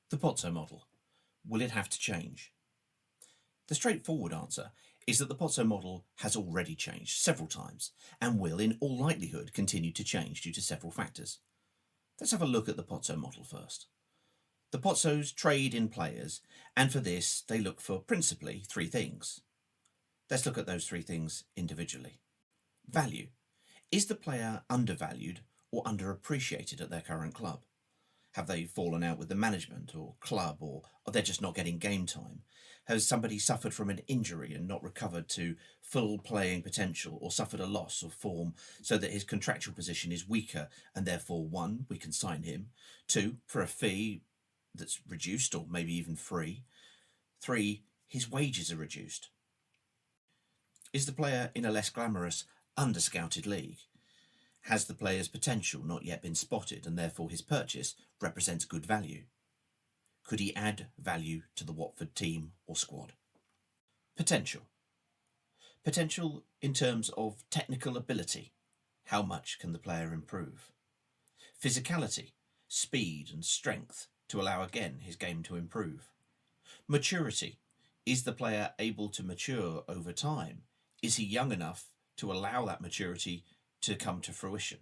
The Pozzo model. Will it have to change? The straightforward answer is that the Pozzo model has already changed several times and will in all likelihood continue to change due to several factors. Let's have a look at the Pozzo model first. The Pozzos trade in players, and for this they look for principally three things. Let's look at those three things individually. Value. Is the player undervalued or underappreciated at their current club? Have they fallen out with the management or club, or are they just not getting game time? Has somebody suffered from an injury and not recovered to full playing potential, or suffered a loss of form so that his contractual position is weaker and therefore, one, we can sign him, two, for a fee that's reduced or maybe even free, three, his wages are reduced? Is the player in a less glamorous, under-scouted league? Has the player's potential not yet been spotted and therefore his purchase represents good value? Could he add value to the Watford team or squad? Potential. Potential in terms of technical ability. How much can the player improve? Physicality, speed and strength to allow again his game to improve. Maturity. Is the player able to mature over time? Is he young enough to allow that maturity to come to fruition?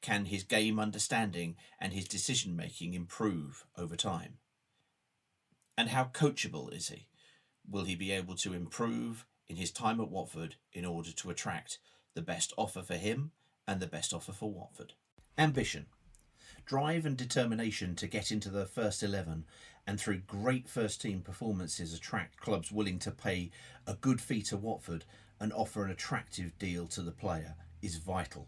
Can his game understanding and his decision making improve over time? And how coachable is he? Will he be able to improve in his time at Watford in order to attract the best offer for him and the best offer for Watford? Ambition. Drive and determination to get into the first 11 and through great first team performances attract clubs willing to pay a good fee to Watford and offer an attractive deal to the player is vital.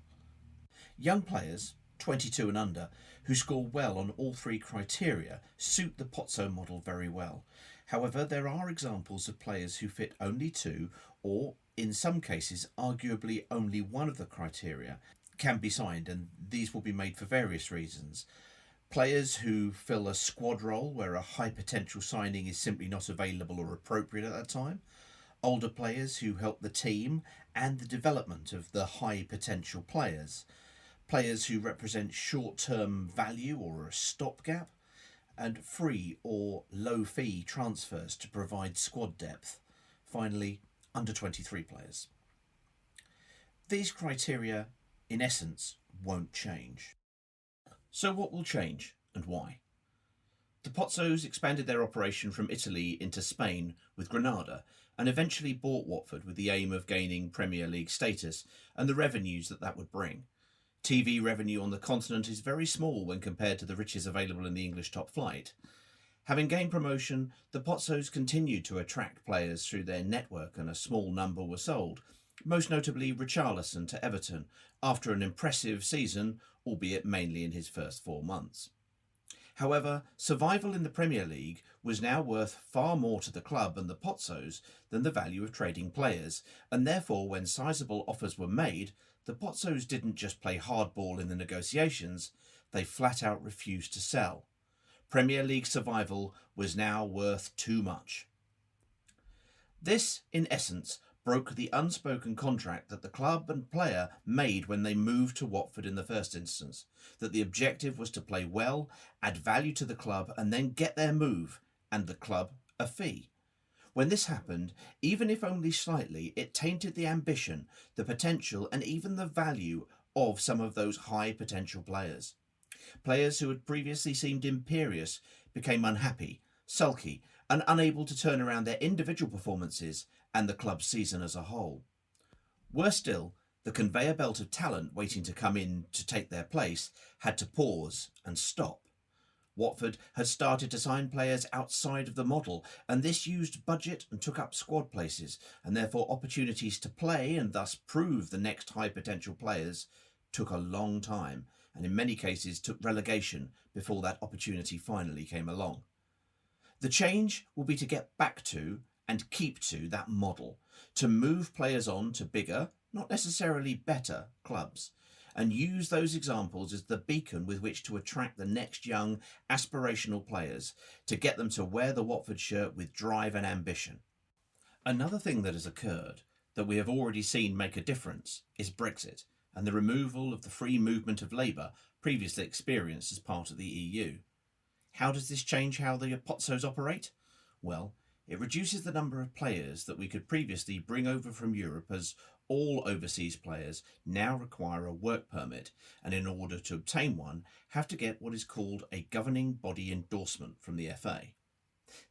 Young players, 22 and under, who score well on all three criteria suit the Pozzo model very well. However, there are examples of players who fit only two, or in some cases arguably only one of the criteria can be signed, and these will be made for various reasons. Players who fill a squad role where a high potential signing is simply not available or appropriate at that time. Older players who help the team and the development of the high potential players. Players who represent short-term value or a stopgap, and free or low fee transfers to provide squad depth. Finally, under 23 players. These criteria, in essence, won't change. So what will change and why? The Pozzos expanded their operation from Italy into Spain with Granada and eventually bought Watford with the aim of gaining Premier League status and the revenues that would bring. TV revenue on the continent is very small when compared to the riches available in the English top flight. Having gained promotion, the Pozzos continued to attract players through their network and a small number were sold, most notably Richarlison to Everton after an impressive season, albeit mainly in his first 4 months. However, survival in the Premier League was now worth far more to the club and the Pozzos than the value of trading players, and therefore when sizable offers were made, the Pozzos didn't just play hardball in the negotiations, they flat out refused to sell. Premier League survival was now worth too much. This, in essence, broke the unspoken contract that the club and player made when they moved to Watford in the first instance, that the objective was to play well, add value to the club and then get their move and the club a fee. When this happened, even if only slightly, it tainted the ambition, the potential and even the value of some of those high potential players. Players who had previously seemed imperious became unhappy, sulky and unable to turn around their individual performances and the club's season as a whole. Worse still, the conveyor belt of talent waiting to come in to take their place had to pause and stop. Watford had started to sign players outside of the model, and this used budget and took up squad places, and therefore opportunities to play and thus prove the next high potential players took a long time, and in many cases took relegation before that opportunity finally came along. The change will be to get back to and keep to that model, to move players on to bigger, not necessarily better, clubs, and use those examples as the beacon with which to attract the next young, aspirational players, to get them to wear the Watford shirt with drive and ambition. Another thing that has occurred that we have already seen make a difference is Brexit and the removal of the free movement of labour previously experienced as part of the EU. How does this change how the Pozzos operate? Well, it reduces the number of players that we could previously bring over from Europe, as all overseas players now require a work permit, and in order to obtain one have to get what is called a governing body endorsement from the FA.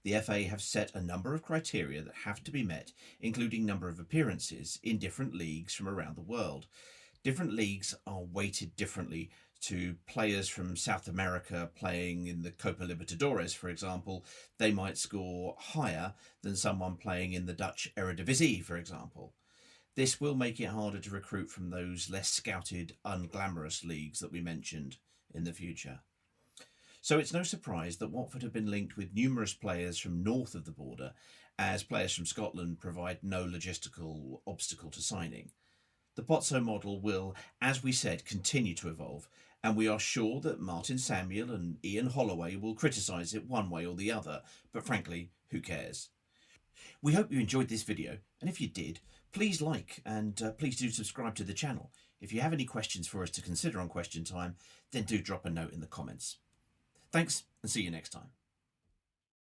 The FA have set a number of criteria that have to be met, including number of appearances in different leagues from around the world. Different leagues are weighted differently. To players from South America playing in the Copa Libertadores, for example, they might score higher than someone playing in the Dutch Eredivisie, for example. This will make it harder to recruit from those less scouted, unglamorous leagues that we mentioned in the future. So it's no surprise that Watford have been linked with numerous players from north of the border, as players from Scotland provide no logistical obstacle to signing. The Pozzo model will, as we said, continue to evolve, and we are sure that Martin Samuel and Ian Holloway will criticise it one way or the other, but frankly, who cares? We hope you enjoyed this video, and if you did, please like and please do subscribe to the channel. If you have any questions for us to consider on Question Time, then do drop a note in the comments. Thanks, and see you next time.